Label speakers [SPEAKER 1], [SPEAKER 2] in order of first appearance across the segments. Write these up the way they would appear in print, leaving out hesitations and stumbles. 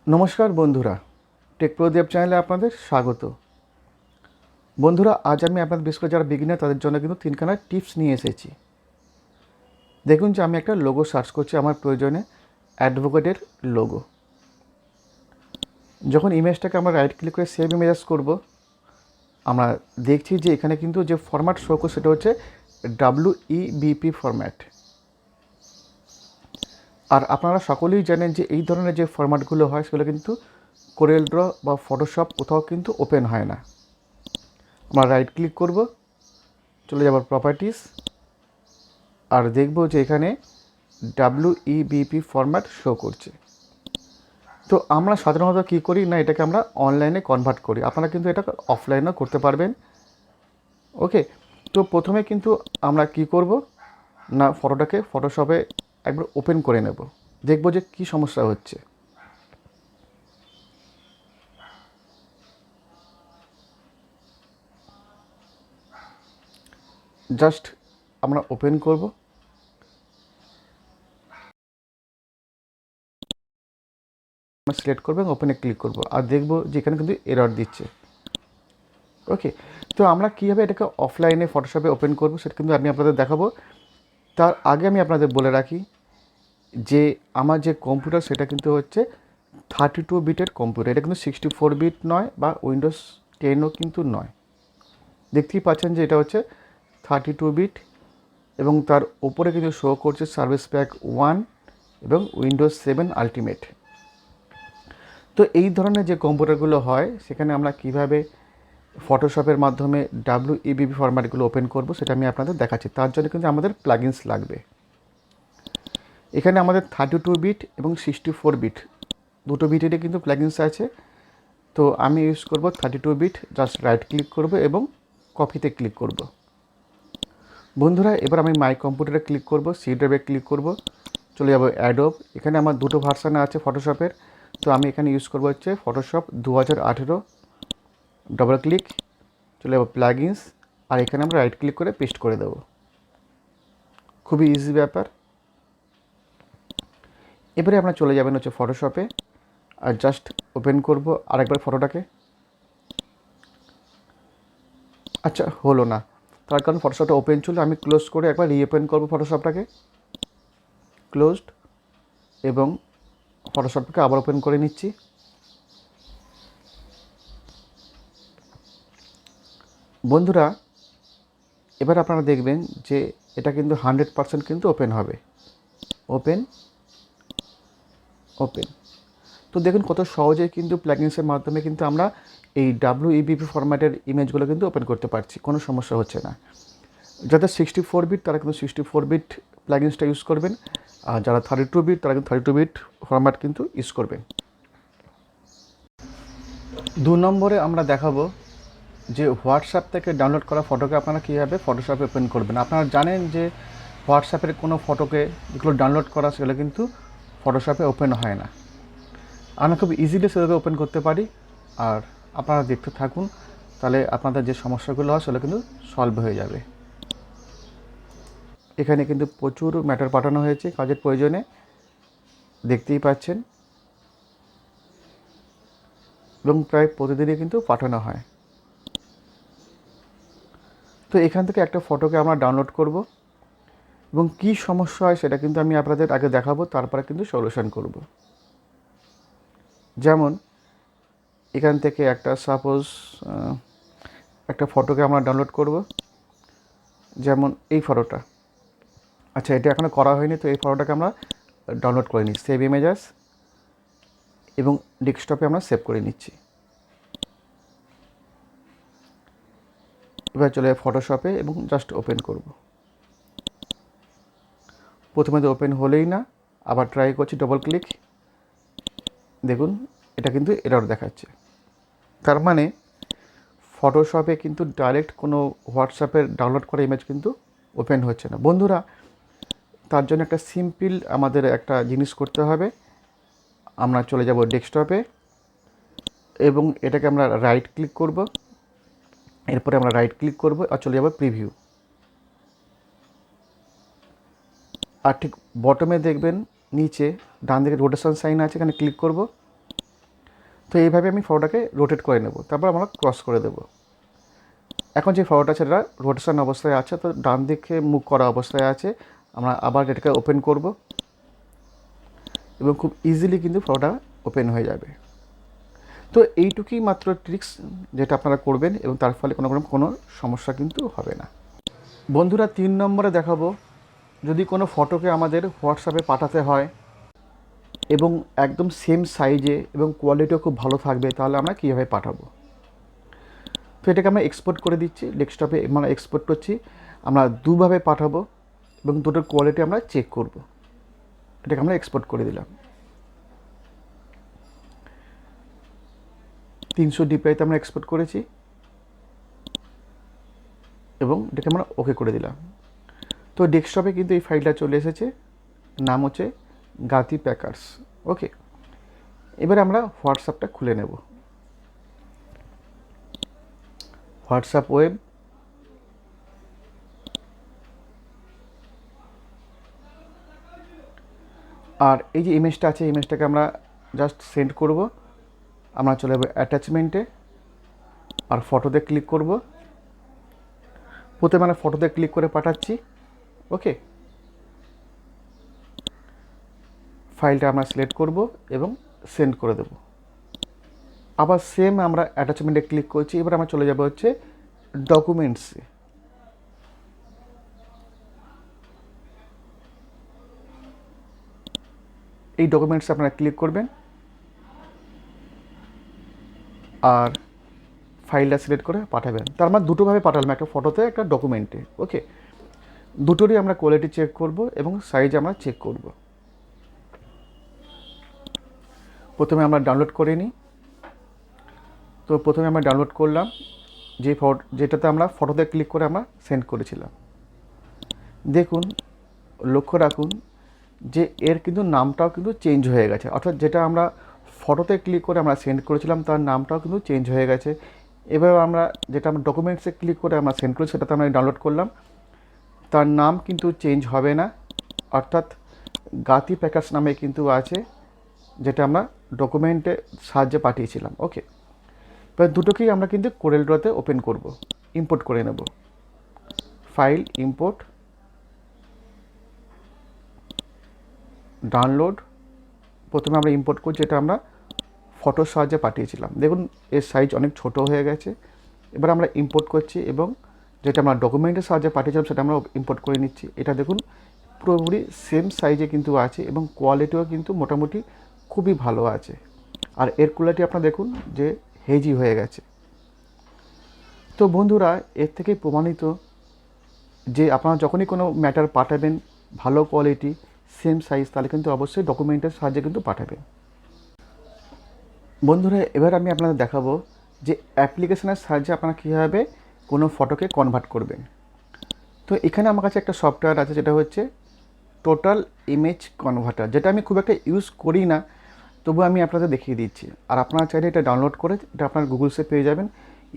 [SPEAKER 1] নমস্কার বন্ধুরা, টেকপ্রো দেব চ্যানেলে আপনাদের স্বাগত। বন্ধুরা, আজ আমি আপনাদের বিশেষ করে যারা বিগিনার তাদের জন্য কিন্তু তিনখানা টিপস নিয়ে এসেছি। দেখুন যে আমি একটা লোগো সার্চ করছি আমার প্রয়োজনে, অ্যাডভোকেটের লোগো। যখন ইমেজটাকে আমরা রাইট ক্লিক করে সেভ ইমেজেস করব, আমরা দেখছি যে এখানে কিন্তু যে ফরম্যাট শো করছে সেটা হচ্ছে WEBP ফরম্যাট। আর আপনারা সকলেই জানেন যে এই ধরনের যে ফরম্যাটগুলো হয় সেগুলো কিন্তু কোরেল ড্র বা ফটোশপ কোথাও কিন্তু ওপেন হয় না। আমরা রাইট ক্লিক করব, চলে যাব প্রপার্টিস, আর দেখব যে এখানে WEBP ফরম্যাট শো করছে। তো আমরা সাধারণত কী করি না, এটাকে আমরা অনলাইনে কনভার্ট করি। আপনারা কিন্তু এটা অফলাইনেও করতে পারবেন। ওকে, তো প্রথমে কিন্তু আমরা কি করব না, ফটোটাকে ফটোশপে একবার ওপেন করে নেব, দেখব যে কী সমস্যা হচ্ছে। জাস্ট আমরা ওপেন করব, আমরা সিলেক্ট করবো এবং ওপেনে ক্লিক করব, আর দেখব যে এখানে কিন্তু এরর দিচ্ছে। ওকে, তো আমরা কীভাবে এটাকে অফলাইনে ফটোশপে ওপেন করব সেটা কিন্তু আমি আপনাদের দেখাবো। তার আগে আমি আপনাদের বলে রাখি যে আমার যে কম্পিউটার সেটা কিন্তু হচ্ছে 32 বিটের কম্পিউটার। এটা কিন্তু 64 বিট নয় বা উইন্ডোজ 10ও কিন্তু নয়। দেখতেই পাচ্ছেন যে এটা হচ্ছে 32 বিট এবং তার ওপরে কিন্তু শো করছে সার্ভিস প্যাক 1 এবং উইন্ডোজ 7 আলটিমেট। তো এই ধরনের যে কম্পিউটারগুলো হয় সেখানে আমরা কিভাবে ফটোশপের মাধ্যমে WEBP ফরম্যাটগুলো ওপেন করব সেটা আমি আপনাদের দেখাচ্ছি। তার জন্য কিন্তু আমাদের প্লাগইনস লাগবে। এখানে আমাদের 32 বিট এবং 64 বিট দুটো বিটেরই কিন্তু প্লাগইনস আছে। তো আমি ইউজ করব 32 বিট। জাস্ট রাইট ক্লিক করব এবং কপিতে ক্লিক করব। বন্ধুরা, এবার আমি মাই কম্পিউটারে ক্লিক করব, সি ড্রাইভে ক্লিক করব, চলে যাব অ্যাডোব। এখানে আমার দুটো ভার্সান আছে ফটোশপের। তো আমি এখানে ইউজ করব হচ্ছে ফটোশপ 2018। ডবল ক্লিক, চলে যাব প্লাগইনস, আর এখানে আমরা রাইট ক্লিক করে পেস্ট করে দেবো। খুবই ইজি ব্যাপার। এবারে আপনারা চলে যাবেন হচ্ছে ফটোশপে, আর জাস্ট ওপেন করব আরেকবার ফটোটাকে। আচ্ছা, হলো না, তার কারণ ফটোশপটা ওপেন ছিল। আমি ক্লোজ করে একবার রিওপেন করব ফটোশপটাকে, ক্লোজড, এবং ফটোশপটাকে আবার ওপেন করে নিচ্ছি। বন্ধুরা, এবার আপনারা দেখবেন যে এটা কিন্তু 100% কিন্তু ওপেন হবে। Open, open. তো দেখুন কত সহজেই কিন্তু প্লাগইনসের মাধ্যমে কিন্তু আমরা এই WEBP ফরম্যাটের ইমেজগুলো কিন্তু ওপেন করতে পারছি, কোনো সমস্যা হচ্ছে না। যাদের 64 বিট তারা কিন্তু 64 বিট প্লাগইনসটা ইউজ করবেন, আর যারা 32 বিট তারা কিন্তু 32 বিট ফরম্যাট কিন্তু ইউজ করবেন। 2 নম্বরে আমরা দেখাবো যে হোয়াটসঅ্যাপ থেকে ডাউনলোড করা ফটোকে আপনারা কীভাবে ফটোশপে ওপেন করবেন। আপনারা জানেন যে হোয়াটসঅ্যাপের কোনো ফটোকে যেগুলো ডাউনলোড করা সেগুলো কিন্তু ফটোশপে ওপেন হয় না। আমরা খুব ইজিলি সেগুলোকে ওপেন করতে পারি, আর আপনারা দেখতে থাকুন, তাহলে আপনাদের যে সমস্যাগুলো হয় সেগুলো কিন্তু সলভ হয়ে যাবে। এখানে কিন্তু প্রচুর ম্যাটার পাঠানো হয়েছে কাজের প্রয়োজনে, দেখতেই পাচ্ছেন, এবং প্রায় প্রতিদিনই কিন্তু পাঠানো হয়। তো এখান থেকে একটা ফটোকে আমরা ডাউনলোড করব এবং কী সমস্যা হয় সেটা কিন্তু আমি আপনাদের আগে দেখাবো, তারপরে কিন্তু সলিউশন করব। যেমন এখান থেকে একটা সাপোজ একটা ফটোকে আমরা ডাউনলোড করব, যেমন এই ফটোটা। আচ্ছা, এটা এখনও করা হয়নি, তো এই ফটোটাকে আমরা ডাউনলোড করে নিই, সেভ ইমেজেস, এবং ডেস্কটপে আমরা সেভ করে নিচ্ছি। এবার চলে ফটোশপে এবং জাস্ট ওপেন করব। প্রথমে তো ওপেন হলেই না, আবার ট্রাই করছি, ডবল ক্লিক, দেখুন এটা কিন্তু এরর দেখাচ্ছে। তার মানে ফটোশপে কিন্তু ডাইরেক্ট কোনো হোয়াটসঅ্যাপের ডাউনলোড করা ইমেজ কিন্তু ওপেন হচ্ছে না। বন্ধুরা, তার জন্য একটা সিম্পল আমাদের একটা জিনিস করতে হবে। আমরা চলে যাব ডেস্কটপে এবং এটাকে আমরা রাইট ক্লিক করব, এরপরে আমরা রাইট ক্লিক করব আর চলে যাব প্রিভিউ। আর ঠিক বটমে দেখবেন নিচে ডান দিকে রোটেশন সাইন আছে, এখানে ক্লিক করব তো এইভাবে আমি ফটোটাকে রোটেট করে নেব, তারপর আমরা ক্রস করে দেব। এখন যে ফটোটা সেটা রোটেশন অবস্থায় আছে, তো ডান দিকে মুখ করা অবস্থায় আছে। আমরা আবার এটাকে ওপেন করব এবং খুব ইজিলি কিন্তু ফটোটা ওপেন হয়ে যাবে। তো এইটুকুই মাত্র ট্রিক্স যেটা আপনারা করবেন এবং তার ফলে কোনো সমস্যা কিন্তু হবে না। বন্ধুরা 3 নম্বরে দেখাবো, যদি কোনো ফটোকে আমাদের হোয়াটসঅ্যাপে পাঠাতে হয় এবং একদম সেম সাইজে এবং কোয়ালিটিও খুব ভালো থাকবে, তাহলে আমরা কীভাবে পাঠাবো। তো এটাকে আমরা এক্সপোর্ট করে দিচ্ছি, ডেস্কটপে আমরা এক্সপোর্ট করছি। আমরা দুভাবে পাঠাবো এবং দুটোর কোয়ালিটি আমরা চেক করব। এটাকে আমরা এক্সপোর্ট করে দিলাম। 300 ডিপিআইতে আমরা এক্সপোর্ট করেছি এবং এটাকে আমরা ওকে করে দিলাম। তো ডেস্কটপে কিন্তু এই ফাইলটা চলে এসেছে, নাম হচ্ছে গাতি প্যাকার্স। ওকে, এবারে আমরা হোয়াটসঅ্যাপটা খুলে নেব। হোয়াটসঅ্যাপ ওয়েব, আর এই যে ইমেজটা আছে, ইমেজটাকে আমরা জাস্ট সেন্ড করব। আমরা চলে যাবো অ্যাটাচমেন্টে আর ফটোতে ক্লিক করব। প্রথমে আমরা ফটোতে ক্লিক করে পাঠাচ্ছি। ওকে, ফাইলটা আমরা সিলেক্ট করব এবং সেন্ড করে দেব। আবার সেম আমরা অ্যাটাচমেন্টে ক্লিক করছি। এবার আমরা চলে যাব হচ্ছে ডকুমেন্টসে। এই ডকুমেন্টসে আপনারা ক্লিক করবেন আর ফাইলটা সিলেক্ট করে পাঠাবেন। তার মানে দুটোভাবে পাঠালাম, একটা ফটোতে একটা ডকুমেন্টে। ওকে, দুটোরই আমরা কোয়ালিটি চেক করব এবং সাইজ আমরা চেক করব। প্রথমে আমরা ডাউনলোড করে নিই। তো প্রথমে আমরা ডাউনলোড করলাম যেটাতে আমরা ফটোতে ক্লিক করে আমরা সেন্ড করেছিলাম। দেখুন, লক্ষ্য রাখুন যে এর কিন্তু নামটাও কিন্তু চেঞ্জ হয়ে গেছে, অর্থাৎ যেটা আমরা ফটোতে ক্লিক করে আমরা সেন্ড করেছিলাম তার নামটাও কিন্তু চেঞ্জ হয়ে গেছে। এবার আমরা যেটা আমরা ডকুমেন্টসে ক্লিক করে আমরা সেন্ড করি, সেটাতে আমরা ডাউনলোড করলাম, তার নাম কিন্তু চেঞ্জ হবে না, অর্থাৎ গাতি প্যাকার্স নামে কিন্তু আছে, যেটা আমরা ডকুমেন্টে সাহায্যে পাঠিয়েছিলাম। ওকে, এবার দুটোকেই আমরা কিন্তু কোরেল ড্রতে ওপেন করব, ইম্পোর্ট করে নেব। File, import, download. প্রথমে আমরা ইম্পোর্ট করছি, এটা আমরা ফটোর সাহায্যে পাঠিয়েছিলাম। দেখুন এর সাইজ অনেক ছোট হয়ে গেছে। এবার আমরা ইম্পোর্ট করছি এবং যেটা আমরা ডকুমেন্টের সাহায্যে পাঠিয়েছিলাম সেটা আমরা ইম্পোর্ট করে নিচ্ছি। এটা দেখুন পুরোপুরি সেম সাইজে কিন্তু আছে এবং কোয়ালিটিও কিন্তু মোটামুটি খুবই ভালো আছে। আর এর কোয়ালিটি আপনারা দেখুন যে হেজি হয়ে গেছে। তো বন্ধুরা, এর থেকে প্রমাণিত যে আপনারা যখনই কোনো ম্যাটার পাঠাবেন ভালো কোয়ালিটি সেম সাইজ, তাহলে কিন্তু অবশ্যই ডকুমেন্টের সাহায্যে কিন্তু পাঠাবেন। বন্ধুরা, এবার আমি আপনাদের দেখাবো যে অ্যাপ্লিকেশনের সাহায্যে আপনারা কীভাবে কোনো ফটোকে কনভার্ট করবেন। তো এখানে আমার কাছে একটা সফটওয়্যার আছে, যেটা হচ্ছে টোটাল ইমেজ কনভার্টার, যেটা আমি খুব একটা ইউজ করি না, তবু আমি আপনাদের দেখিয়ে দিচ্ছি। আর আপনারা চাইলে এটা ডাউনলোড করে এটা আপনার গুগলসে পেয়ে যাবেন,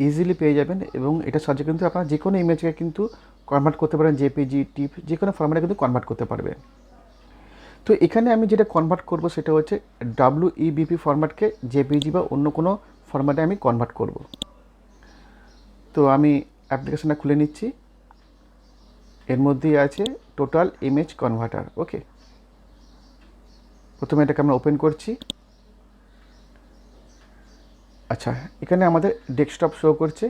[SPEAKER 1] ইজিলি পেয়ে যাবেন এবং এটার সাহায্যে কিন্তু আপনারা যে কোনো ইমেজকে কিন্তু কনভার্ট করতে পারেন, জেপিজি, টিপ, যে কোনো ফরম্যাটে কিন্তু কনভার্ট করতে পারবেন। তো এখানে আমি যেটা কনভার্ট করব সেটা হচ্ছে WEBP ফরম্যাটকে জেপিজি বা অন্য কোনো ফরম্যাটে আমি কনভার্ট করব। তো আমি অ্যাপ্লিকেশনটা খুলে নিচ্ছি। এর মধ্যেই আছে টোটাল ইমেজ কনভার্টার। ওকে, প্রথমে এটাকে আমরা ওপেন করছি। আচ্ছা, এখানে আমাদের ডেস্কটপ শো করছে।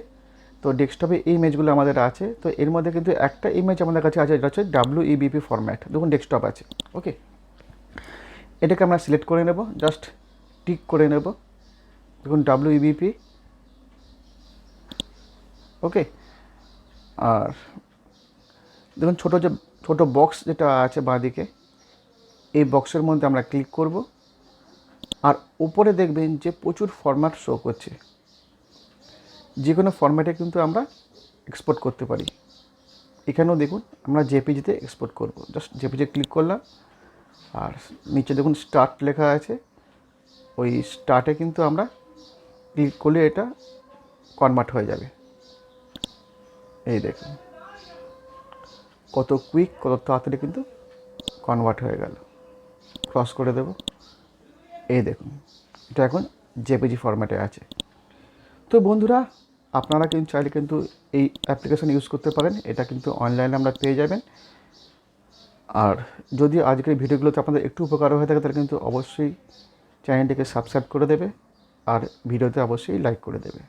[SPEAKER 1] তো ডেস্কটপে এই ইমেজগুলো আমাদের আছে। তো এর মধ্যে কিন্তু একটা ইমেজ আমাদের কাছে আছে, যেটা হচ্ছে WEBP ফরম্যাট। দেখুন ডেস্কটপ আছে। ওকে, এটাকে আমরা সিলেক্ট করে নেব, জাস্ট টিক করে নেব। দেখুন WEBP। ওকে, আর দেখুন ছোটো বক্স যেটা আছে বাঁদিকে, এই বক্সের মধ্যে আমরা ক্লিক করব আর উপরে দেখবেন যে প্রচুর ফরম্যাট শো করছে। যে কোনো ফরম্যাটে কিন্তু আমরা এক্সপোর্ট করতে পারি। এখানেও দেখুন আমরা জেপিজিতে এক্সপোর্ট করব, জাস্ট জেপিজি ক্লিক করলাম আর নিচে দেখুন স্টার্ট লেখা আছে, ওই স্টার্টে কিন্তু আমরা ক্লিক করলে এটা কনভার্ট হয়ে যাবে। এই দেখুন কত কুইক, কত তাড়াতাড়ি কিন্তু কনভার্ট হয়ে গেল। ক্রস করে দেব। এই দেখুন এটা এখন জেপিজি ফরম্যাটে আছে। তো বন্ধুরা, আপনারা কিন্তু চাইলে কিন্তু এই অ্যাপ্লিকেশন ইউজ করতে পারেন, এটা কিন্তু অনলাইনে আমরা পেয়ে যাবেন। আর যদি আজকের ভিডিওগুলোতে আপনাদের একটু উপকার হয়ে থাকে তাহলে কিন্তু অবশ্যই চ্যানেলটিকে সাবস্ক্রাইব করে দেবে আর ভিডিওতে অবশ্যই লাইক করে দেবে।